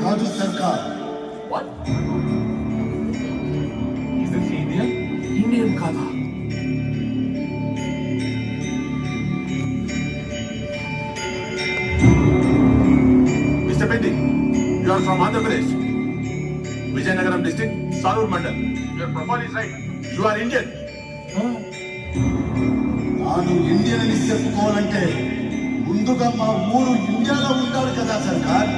కాదు సర్కార్. What? Isn't he Indian? Indian కాదా? Mr. Pendi, you are from Andhra Pradesh, Vijayanagaram district, Salur Mandal. Your profile is right. You are Indian. నాను Indian అని చెప్పుకోవాలంటే ముందుగా మా ఊరు ఇండియాలో ఉండాలి కదా సర్కార్.